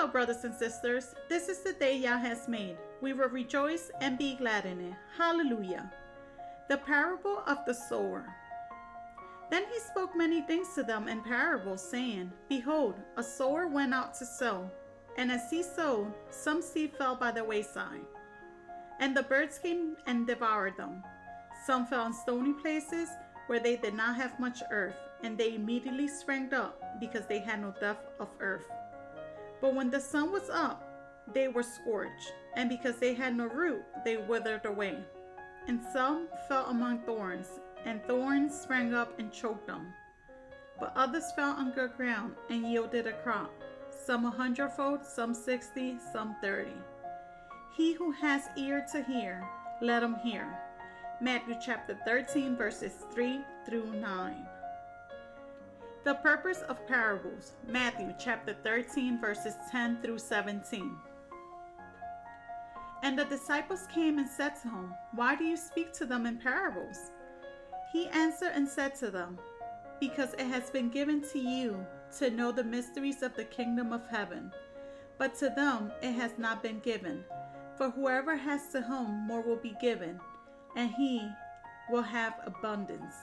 Hello, brothers and sisters. This is the day Yah has made. We will rejoice and be glad in it. Hallelujah. The parable of the sower. Then he spoke many things to them in parables, saying, Behold, a sower went out to sow. And as he sowed, some seed fell by the wayside. And the birds came and devoured them. Some fell in stony places where they did not have much earth, and they immediately sprang up because they had no depth of earth. But when the sun was up, they were scorched, and because they had no root, they withered away. And some fell among thorns, and thorns sprang up and choked them. But others fell on good ground and yielded a crop, some 100-fold, some 60, some 30. He who has ear to hear, let him hear. Matthew chapter 13, verses 3 through 9. The purpose of parables. Matthew chapter 13, verses 10 through 17. And the disciples came and said to him, Why do you speak to them in parables? He answered and said to them, Because it has been given to you to know the mysteries of the kingdom of heaven, but to them it has not been given. For whoever has to whom more will be given, and he will have abundance.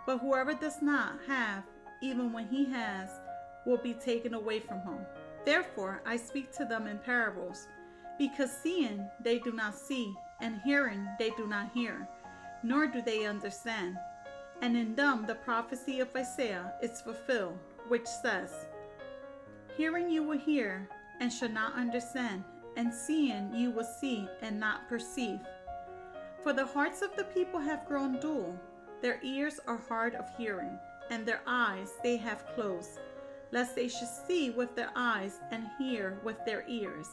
But whoever does not have, even when he has, will be taken away from him. Therefore I speak to them in parables, because seeing they do not see, and hearing they do not hear, nor do they understand. And in them the prophecy of Isaiah is fulfilled, which says, Hearing you will hear, and shall not understand, and seeing you will see, and not perceive. For the hearts of the people have grown dull, their ears are hard of hearing, and their eyes they have closed, lest they should see with their eyes and hear with their ears,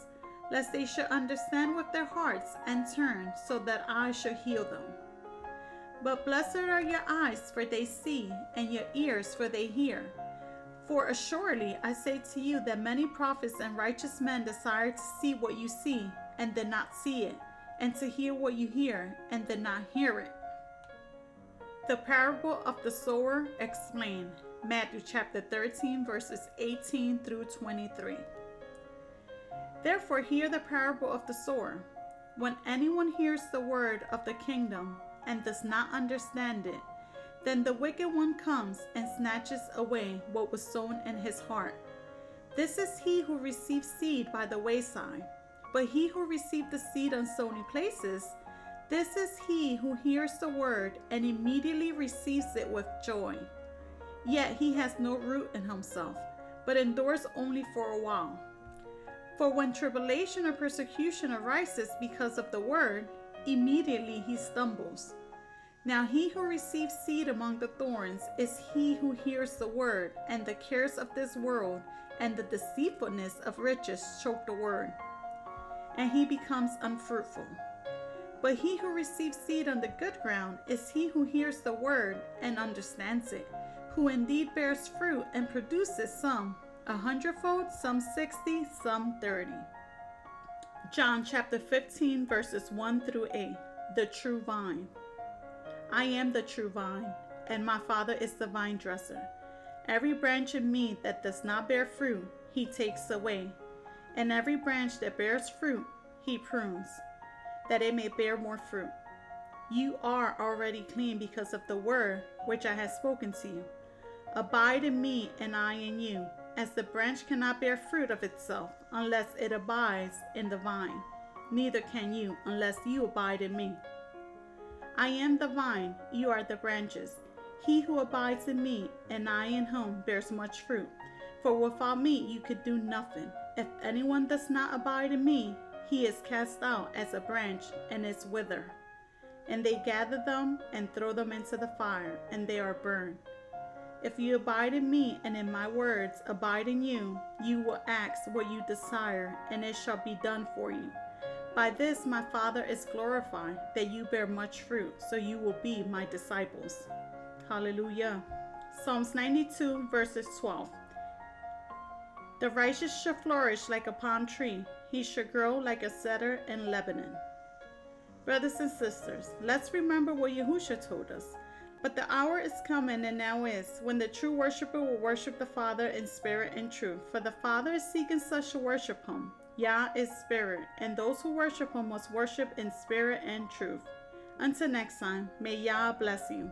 lest they should understand with their hearts and turn, so that I should heal them. But blessed are your eyes, for they see, and your ears, for they hear. For assuredly I say to you that many prophets and righteous men desire to see what you see, and did not see it, and to hear what you hear, and did not hear it. The parable of the sower explained. Matthew chapter 13, verses 18 through 23. Therefore hear the parable of the sower. When anyone hears the word of the kingdom and does not understand it, then the wicked one comes and snatches away what was sown in his heart. This is he who receives seed by the wayside. But he who received the seed on stony places, this is he who hears the word and immediately receives it with joy. Yet he has no root in himself, but endures only for a while. For when tribulation or persecution arises because of the word, immediately he stumbles. Now he who receives seed among the thorns is he who hears the word, and the cares of this world and the deceitfulness of riches choke the word, and he becomes unfruitful. But he who receives seed on the good ground is he who hears the word and understands it, who indeed bears fruit and produces some 100-fold, some 60, some 30. John chapter 15, verses 1 through 8. The true vine. I am the true vine, and my Father is the vine dresser. Every branch in me that does not bear fruit, he takes away. And every branch that bears fruit, he prunes, that it may bear more fruit. You are already clean because of the word which I have spoken to you. Abide in me, and I in you, as the branch cannot bear fruit of itself unless it abides in the vine. Neither can you unless you abide in me. I am the vine, you are the branches. He who abides in me, and I in him, bears much fruit. For without me you could do nothing. If anyone does not abide in me, he is cast out as a branch and is withered. And they gather them and throw them into the fire, and they are burned. If you abide in me, and in my words abide in you, you will ask what you desire, and it shall be done for you. By this my Father is glorified, that you bear much fruit, so you will be my disciples. Hallelujah. Psalms 92, verses 12. The righteous shall flourish like a palm tree. He should grow like a cedar in Lebanon. Brothers and sisters, let's remember what Yahusha told us. But the hour is coming, and now is, when the true worshiper will worship the Father in spirit and truth. For the Father is seeking such to worship him. Yah is spirit, and those who worship him must worship in spirit and truth. Until next time, may Yah bless you.